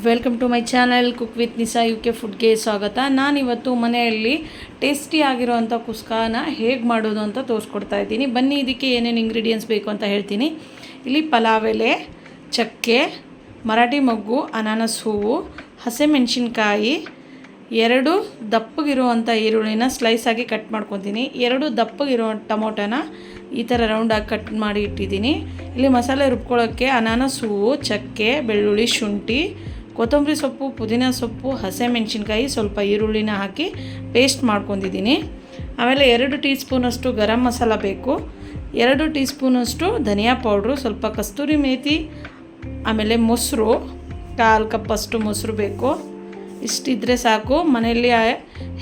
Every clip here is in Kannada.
Welcome to my channel cook with Nisa UK ಫುಡ್ಗೆ ಸ್ವಾಗತ. ನಾನಿವತ್ತು ಮನೆಯಲ್ಲಿ ಟೇಸ್ಟಿ ಆಗಿರೋವಂಥ ಕುಸ್ಕಾನ ಹೇಗೆ ಮಾಡೋದು ಅಂತ ತೋರಿಸ್ಕೊಡ್ತಾ ಇದ್ದೀನಿ. ಬನ್ನಿ, ಇದಕ್ಕೆ ಏನೇನು ಇಂಗ್ರೀಡಿಯೆಂಟ್ಸ್ ಬೇಕು ಅಂತ ಹೇಳ್ತೀನಿ. ಇಲ್ಲಿ ಪಲಾವ್ ಎಲೆ, ಚಕ್ಕೆ, ಮರಾಠಿ ಮೊಗ್ಗು, ಅನಾನಸ್ ಹೂವು, ಹಸಿಮೆಣಸಿನ್ಕಾಯಿ, 2 ದಪ್ಪಗಿರುವಂಥ ಈರುಳ್ಳಿನ ಸ್ಲೈಸ್ ಆಗಿ ಕಟ್ ಮಾಡ್ಕೊತೀನಿ. 2 ದಪ್ಪಗಿರೋ ಟೊಮೊಟೊನ ಈ ಥರ ರೌಂಡಾಗಿ ಕಟ್ ಮಾಡಿ ಇಟ್ಟಿದ್ದೀನಿ. ಇಲ್ಲಿ ಮಸಾಲೆ ರುಬ್ಕೊಳ್ಳೋಕ್ಕೆ ಅನಾನಸ್ ಹೂವು, ಚಕ್ಕೆ, ಬೆಳ್ಳುಳ್ಳಿ, ಶುಂಠಿ, ಕೊತ್ತಂಬರಿ ಸೊಪ್ಪು, ಪುದೀನ ಸೊಪ್ಪು, ಹಸಿಮೆಣಸಿನ್ಕಾಯಿ, ಸ್ವಲ್ಪ ಈರುಳ್ಳಿನ ಹಾಕಿ ಪೇಸ್ಟ್ ಮಾಡ್ಕೊಂಡಿದ್ದೀನಿ. ಆಮೇಲೆ 2 ಟೀ ಸ್ಪೂನಷ್ಟು ಗರಂ ಮಸಾಲ ಬೇಕು, 2 ಟೀ ಸ್ಪೂನಷ್ಟು ಧನಿಯಾ ಪೌಡ್ರು, ಸ್ವಲ್ಪ ಕಸ್ತೂರಿ ಮೇಥಿ, ಆಮೇಲೆ ಮೊಸರು 1/4 ಕಪ್ಪಷ್ಟು ಮೊಸರು ಬೇಕು. ಇಷ್ಟಿದ್ರೆ ಸಾಕು. ಮನೆಯಲ್ಲಿ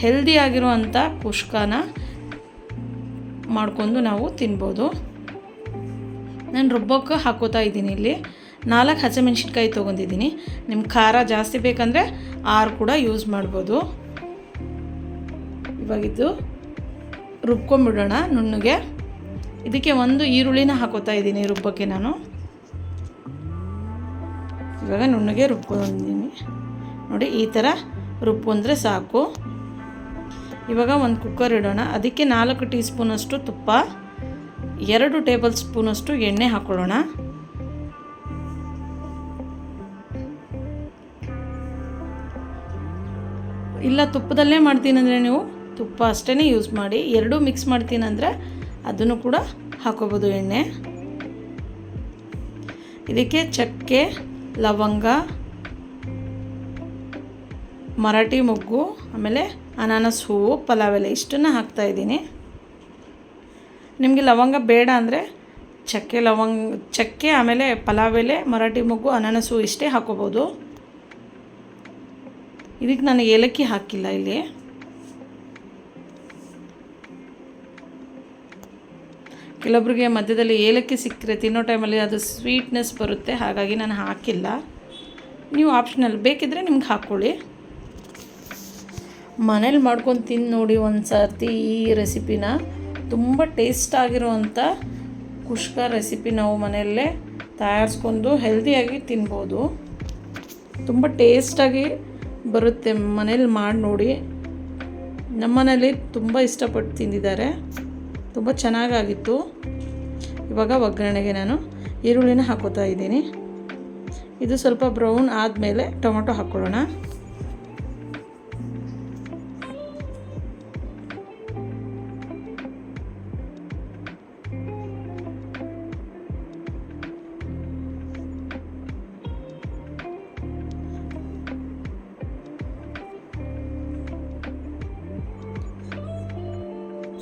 ಹೆಲ್ದಿ ಆಗಿರುವಂಥ ಕುಷ್ಕಾನ ಮಾಡ್ಕೊಂಡು ನಾವು ತಿನ್ಬೋದು. ನಾನು ರುಬ್ಬಕ್ಕೆ ಹಾಕೋತಾ ಇದ್ದೀನಿ. ಇಲ್ಲಿ 4 ಹಸಿಮೆಣಸಿನ್ಕಾಯಿ ತೊಗೊಂಡಿದ್ದೀನಿ. ನಿಮ್ಮ ಖಾರ ಜಾಸ್ತಿ ಬೇಕಂದರೆ 6 ಕೂಡ ಯೂಸ್ ಮಾಡ್ಬೋದು. ಇವಾಗಿದ್ದು ರುಬ್ಕೊಂಬಿಡೋಣ ನುಣ್ಣಗೆ. ಇದಕ್ಕೆ 1 ಈರುಳ್ಳಿನ ಹಾಕೋತಾ ಇದ್ದೀನಿ ರುಬ್ಬಕ್ಕೆ. ನಾನು ಇವಾಗ ನುಣ್ಣಗೆ ರುಬ್ಕೊಂಡಿದ್ದೀನಿ ನೋಡಿ. ಈ ಥರ ರುಬ್ಕೊಂಡ್ರೆ ಸಾಕು. ಇವಾಗ ಒಂದು ಕುಕ್ಕರ್ ಇಡೋಣ. ಅದಕ್ಕೆ 4 ಟೀ ಸ್ಪೂನಷ್ಟು ತುಪ್ಪ, 2 ಟೇಬಲ್ ಸ್ಪೂನಷ್ಟು ಎಣ್ಣೆ ಹಾಕ್ಕೊಳ್ಳೋಣ. ಇಲ್ಲ ತುಪ್ಪದಲ್ಲೇ ಮಾಡ್ತೀನಂದರೆ ನೀವು ತುಪ್ಪ ಅಷ್ಟೇ ಯೂಸ್ ಮಾಡಿ. 2 ಮಿಕ್ಸ್ ಮಾಡ್ತೀನಂದರೆ ಅದನ್ನು ಕೂಡ ಹಾಕೋಬೋದು ಎಣ್ಣೆ. ಇದಕ್ಕೆ ಚಕ್ಕೆ, ಲವಂಗ, ಮರಾಠಿ ಮೊಗ್ಗು, ಆಮೇಲೆ ಅನಾನಸ್ ಹೂವು, ಪಲಾವ್ ಎಲೆ ಇಷ್ಟನ್ನು ಹಾಕ್ತಾಯಿದ್ದೀನಿ. ನಿಮಗೆ ಲವಂಗ ಬೇಡ ಅಂದರೆ ಚಕ್ಕೆ ಆಮೇಲೆ ಪಲಾವ್ ಎಲೆ, ಮರಾಠಿ ಮೊಗ್ಗು, ಅನಾನಸ್ ಹೂವು ಇಷ್ಟೇ ಹಾಕೋಬೋದು. ಇದಕ್ಕೆ ನಾನು ಏಲಕ್ಕಿ ಹಾಕಿಲ್ಲ. ಇಲ್ಲಿ ಕೆಲವೊಬ್ಬರಿಗೆ ಮಧ್ಯದಲ್ಲಿ ಏಲಕ್ಕಿ ಸಿಕ್ಕರೆ ತಿನ್ನೋ ಟೈಮಲ್ಲಿ ಅದು ಸ್ವೀಟ್ನೆಸ್ ಬರುತ್ತೆ, ಹಾಗಾಗಿ ನಾನು ಹಾಕಿಲ್ಲ. ನೀವು ಆಪ್ಷನಲ್ ಬೇಕಿದ್ದರೆ ನಿಮ್ಗೆ ಹಾಕ್ಕೊಳ್ಳಿ. ಮನೇಲಿ ಮಾಡ್ಕೊಂಡು ತಿಂದು ನೋಡಿ ಒಂದು ಸರ್ತಿ ಈ ರೆಸಿಪಿನ. ತುಂಬ ಟೇಸ್ಟ್ ಆಗಿರುವಂಥ ಕುಷ್ಕ ರೆಸಿಪಿ ನಾವು ಮನೆಯಲ್ಲೇ ತಯಾರಿಸ್ಕೊಂಡು ಹೆಲ್ದಿಯಾಗಿ ತಿನ್ಬೋದು. ತುಂಬ ಟೇಸ್ಟಾಗಿ ಬರುತ್ತೆ. ಮನೇಲಿ ಮಾಡಿ ನೋಡಿ. ನಮ್ಮ ಮನೇಲಿ ತುಂಬ ಇಷ್ಟಪಟ್ಟು ತಿಂದಿದ್ದಾರೆ. ತುಂಬ ಚೆನ್ನಾಗಾಗಿತ್ತು. ಇವಾಗ ಒಗ್ಗರಣೆಗೆ ನಾನು ಈರುಳ್ಳಿನ ಹಾಕೋತಾ ಇದ್ದೀನಿ. ಇದು ಸ್ವಲ್ಪ ಬ್ರೌನ್ ಆದಮೇಲೆ ಟೊಮೊಟೊ ಹಾಕ್ಕೊಳ್ಳೋಣ.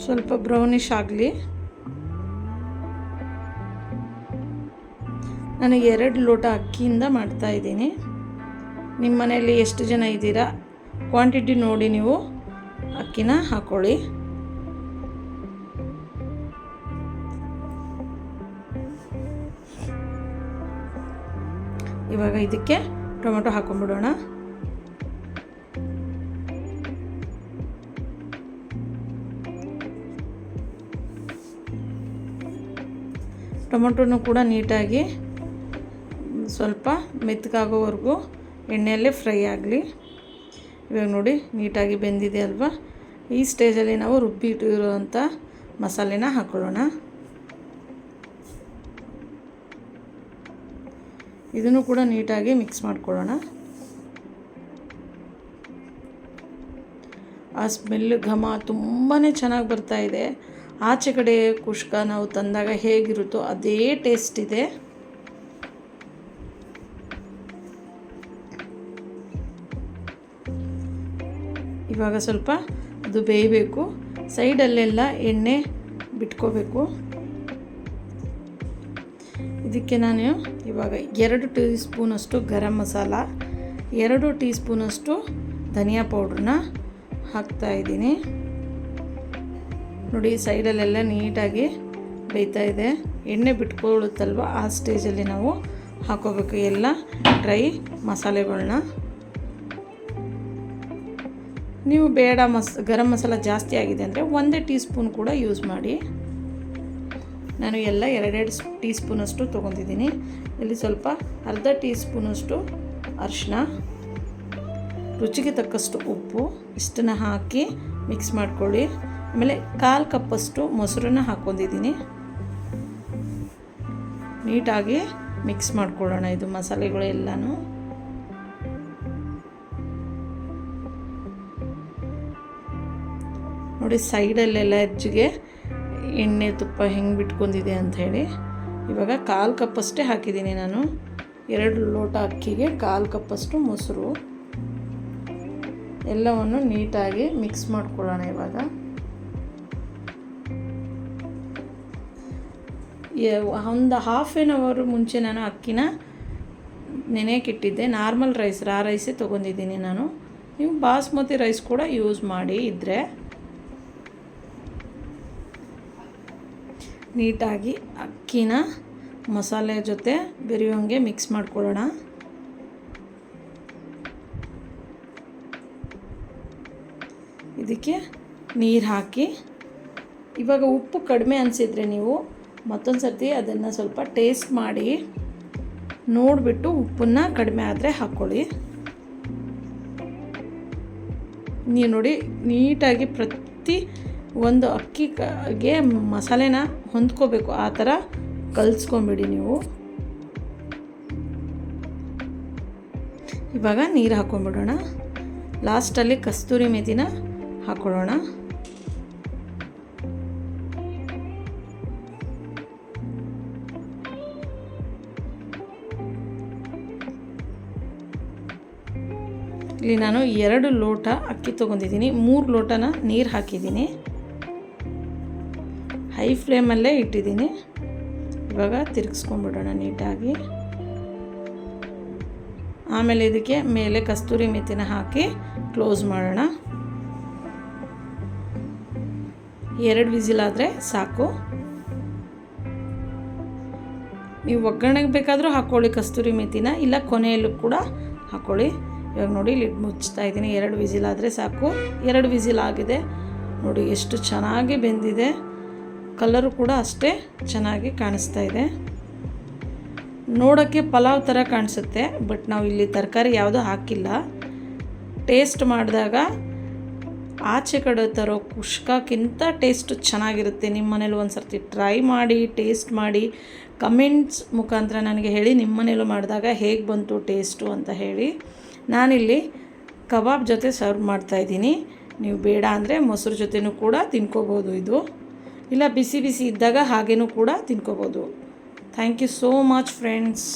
ಸ್ವಲ್ಪ ಬ್ರೌನಿಷ್ ಆಗಲಿ. ನಾನು 2 ಲೋಟ ಅಕ್ಕಿಯಿಂದ ಮಾಡ್ತಾಯಿದ್ದೀನಿ. ನಿಮ್ಮ ಮನೆಯಲ್ಲಿ ಎಷ್ಟು ಜನ ಇದ್ದೀರಾ ಕ್ವಾಂಟಿಟಿ ನೋಡಿ ನೀವು ಅಕ್ಕಿನ ಹಾಕ್ಕೊಳ್ಳಿ. ಇವಾಗ ಇದಕ್ಕೆ ಟೊಮೆಟೊ ಹಾಕೊಂಡ್ಬಿಡೋಣ. ಟೊಮೊಟೊನೂ ಕೂಡ ನೀಟಾಗಿ ಸ್ವಲ್ಪ ಮೆತ್ತಗಾಗೋವರೆಗೂ ಎಣ್ಣೆಯಲ್ಲೇ ಫ್ರೈ ಆಗಲಿ. ಇವಾಗ ನೋಡಿ ನೀಟಾಗಿ ಬೆಂದಿದೆ ಅಲ್ವಾ. ಈ ಸ್ಟೇಜಲ್ಲಿ ನಾವು ರುಬ್ಬಿಟ್ಟಿರುವಂಥ ಮಸಾಲೆನ ಹಾಕ್ಕೊಳ್ಳೋಣ. ಇದನ್ನು ಕೂಡ ನೀಟಾಗಿ ಮಿಕ್ಸ್ ಮಾಡ್ಕೊಳ್ಳೋಣ. ಆ ಸ್ಮೆಲ್ ಘಮ ತುಂಬಾ ಚೆನ್ನಾಗಿ ಬರ್ತಾಯಿದೆ. ಆಚೆ ಕಡೆ ಕುಷ್ಕ ನಾವು ತಂದಾಗ ಹೇಗಿರುತ್ತೋ ಅದೇ ಟೇಸ್ಟ್ ಇದೆ. ಇವಾಗ ಸ್ವಲ್ಪ ಅದು ಬೇಯಬೇಕು. ಸೈಡಲ್ಲೆಲ್ಲ ಎಣ್ಣೆ ಬಿಟ್ಕೋಬೇಕು. ಇದಕ್ಕೆ ನಾನು ಇವಾಗ 2 ಟೀ ಸ್ಪೂನಷ್ಟು ಗರಂ ಮಸಾಲ, 2 ಟೀ ಸ್ಪೂನಷ್ಟು ಧನಿಯಾ ಪೌಡ್ರನ್ನ ಹಾಕ್ತಾಯಿದ್ದೀನಿ. ನೋಡಿ ಸೈಡಲ್ಲೆಲ್ಲ ನೀಟಾಗಿ ಬೇಯ್ತಾ ಇದೆ. ಎಣ್ಣೆ ಬಿಟ್ಕೊಳ್ಳುತ್ತಲ್ವ, ಆ ಸ್ಟೇಜಲ್ಲಿ ನಾವು ಹಾಕೋಬೇಕು ಎಲ್ಲ ಡ್ರೈ ಮಸಾಲೆಗಳನ್ನ. ನೀವು ಬೇಡ ಗರಂ ಮಸಾಲ ಜಾಸ್ತಿ ಆಗಿದೆ ಅಂದರೆ 1 ಟೀ ಸ್ಪೂನ್ ಕೂಡ ಯೂಸ್ ಮಾಡಿ. ನಾನು ಎಲ್ಲ 2 ಟೀ ಸ್ಪೂನಷ್ಟು ತೊಗೊತಿದ್ದೀನಿ. ಇಲ್ಲಿ ಸ್ವಲ್ಪ ಅರ್ಧ ಟೀ ಸ್ಪೂನಷ್ಟು ಅರಿಶಿನ, ರುಚಿಗೆ ತಕ್ಕಷ್ಟು ಉಪ್ಪು ಇಷ್ಟನ್ನು ಹಾಕಿ ಮಿಕ್ಸ್ ಮಾಡ್ಕೊಳ್ಳಿ. ಆಮೇಲೆ 1/4 ಕಪ್ಪಷ್ಟು ಮೊಸರನ್ನ ಹಾಕ್ಕೊಂಡಿದ್ದೀನಿ. ನೀಟಾಗಿ ಮಿಕ್ಸ್ ಮಾಡ್ಕೊಳ್ಳೋಣ ಇದು ಮಸಾಲೆಗಳು ಎಲ್ಲನೂ. ನೋಡಿ ಸೈಡಲ್ಲೆಲ್ಲ ಎಜ್ಜಿಗೆ ಎಣ್ಣೆ ತುಪ್ಪ ಹೆಂಗೆ ಬಿಟ್ಕೊಂಡಿದೆ ಅಂಥೇಳಿ. ಇವಾಗ 1/4 ಕಪ್ಪಷ್ಟೇ ಹಾಕಿದ್ದೀನಿ ನಾನು. 2 ಲೋಟ ಅಕ್ಕಿಗೆ 1/4 ಕಪ್ಪಷ್ಟು ಮೊಸರು. ಎಲ್ಲವನ್ನು ನೀಟಾಗಿ ಮಿಕ್ಸ್ ಮಾಡ್ಕೊಳ್ಳೋಣ. ಇವಾಗ ಒಂದು ½ ಮುಂಚೆ ನಾನು ಅಕ್ಕಿನ ನೆನೆಯಕ್ಕಿಟ್ಟಿದ್ದೆ. ನಾರ್ಮಲ್ ರೈಸ್, ರಾ ರೈಸೇ ತೊಗೊಂಡಿದ್ದೀನಿ ನಾನು. ನೀವು ಬಾಸ್ಮತಿ ರೈಸ್ ಕೂಡ ಯೂಸ್ ಮಾಡಿ ಇದ್ದರೆ. ನೀಟಾಗಿ ಅಕ್ಕಿನ ಮಸಾಲೆ ಜೊತೆ ಬೆರೆಯೋಂಗೆ ಮಿಕ್ಸ್ ಮಾಡ್ಕೊಳ್ಳೋಣ. ಇದಕ್ಕೆ ನೀರು ಹಾಕಿ, ಇವಾಗ ಉಪ್ಪು ಕಡಿಮೆ ಅನಿಸಿದರೆ ನೀವು ಮತ್ತೊಂದು ಸರ್ತಿ ಅದನ್ನು ಸ್ವಲ್ಪ ಟೇಸ್ಟ್ ಮಾಡಿ ನೋಡಿಬಿಟ್ಟು ಉಪ್ಪನ್ನು ಕಡಿಮೆ ಆದರೆ ಹಾಕ್ಕೊಳ್ಳಿ. ನೀವು ನೋಡಿ ನೀಟಾಗಿ ಪ್ರತಿ ಒಂದು ಅಕ್ಕಿಗೆ ಮಸಾಲೆನ ಹೊಂದ್ಕೋಬೇಕು, ಆ ಥರ ಕಲಿಸ್ಕೊಂಬಿಡಿ ನೀವು. ಇವಾಗ ನೀರು ಹಾಕ್ಕೊಂಬಿಡೋಣ. ಲಾಸ್ಟಲ್ಲಿ ಕಸ್ತೂರಿ ಮೆಥಿನ ಹಾಕ್ಕೊಳ್ಳೋಣ. ಇಲ್ಲಿ ನಾನು 2 ಲೋಟ ಅಕ್ಕಿ ತೊಗೊಂಡಿದ್ದೀನಿ, 3 ಲೋಟನ ನೀರು ಹಾಕಿದ್ದೀನಿ. ಹೈ ಫ್ಲೇಮಲ್ಲೇ ಇಟ್ಟಿದ್ದೀನಿ. ಇವಾಗ ತಿರುಗಿಸ್ಕೊಂಡ್ಬಿಡೋಣ ನೀಟಾಗಿ. ಆಮೇಲೆ ಇದಕ್ಕೆ ಮೇಲೆ ಕಸ್ತೂರಿ ಮೆಥಿನ ಹಾಕಿ ಕ್ಲೋಸ್ ಮಾಡೋಣ. 2 ವಿಸಿಲ್ ಆದರೆ ಸಾಕು. ನೀವು ಒಗ್ಗರಣೆಗೆ ಬೇಕಾದರೂ ಹಾಕ್ಕೊಳ್ಳಿ ಕಸ್ತೂರಿ ಮೆಥಿನ, ಇಲ್ಲ ಕೊನೆಯಲ್ಲೂ ಕೂಡ ಹಾಕ್ಕೊಳ್ಳಿ. ಇವಾಗ ನೋಡಿ ಲಿಡ್ ಮುಚ್ತಾ ಇದ್ದೀನಿ. 2 ವಿಸಿಲ್ ಆದರೆ ಸಾಕು. 2 ವಿಸಿಲ್ ಆಗಿದೆ ನೋಡಿ, ಎಷ್ಟು ಚೆನ್ನಾಗಿ ಬೆಂದಿದೆ. ಕಲರು ಕೂಡ ಅಷ್ಟೇ ಚೆನ್ನಾಗಿ ಕಾಣಿಸ್ತಾ ಇದೆ. ನೋಡೋಕ್ಕೆ ಪಲಾವ್ ಥರ ಕಾಣಿಸುತ್ತೆ, ಬಟ್ ನಾವು ಇಲ್ಲಿ ತರಕಾರಿ ಯಾವುದೂ ಹಾಕಿಲ್ಲ. ಟೇಸ್ಟ್ ಮಾಡಿದಾಗ ಆಚೆ ಕಡೆ ತರೋ ಕುಷ್ಕಾಕ್ಕಿಂತ ಟೇಸ್ಟ್ ಚೆನ್ನಾಗಿರುತ್ತೆ. ನಿಮ್ಮ ಮನೇಲಿ ಒಂದು ಸರ್ತಿ ಟ್ರೈ ಮಾಡಿ, ಟೇಸ್ಟ್ ಮಾಡಿ, ಕಮೆಂಟ್ಸ್ ಮುಖಾಂತರ ನನಗೆ ಹೇಳಿ ನಿಮ್ಮ ಮನೇಲೂ ಮಾಡಿದಾಗ ಹೇಗೆ ಬಂತು ಟೇಸ್ಟು ಅಂತ ಹೇಳಿ. ನಾನಿಲ್ಲಿ ಕಬಾಬ್ ಜೊತೆ ಸರ್ವ್ ಮಾಡ್ತಾಯಿದ್ದೀನಿ. ನೀವು ಬೇಡ ಅಂದರೆ ಮೊಸರು ಜೊತೆನೂ ಕೂಡ ತಿನ್ಕೋಬೋದು ಇದು, ಇಲ್ಲ ಬಿಸಿ ಬಿಸಿ ಇದ್ದಾಗ ಹಾಗೇನೂ ಕೂಡ ತಿನ್ಕೋಬೋದು. Thank you so much friends.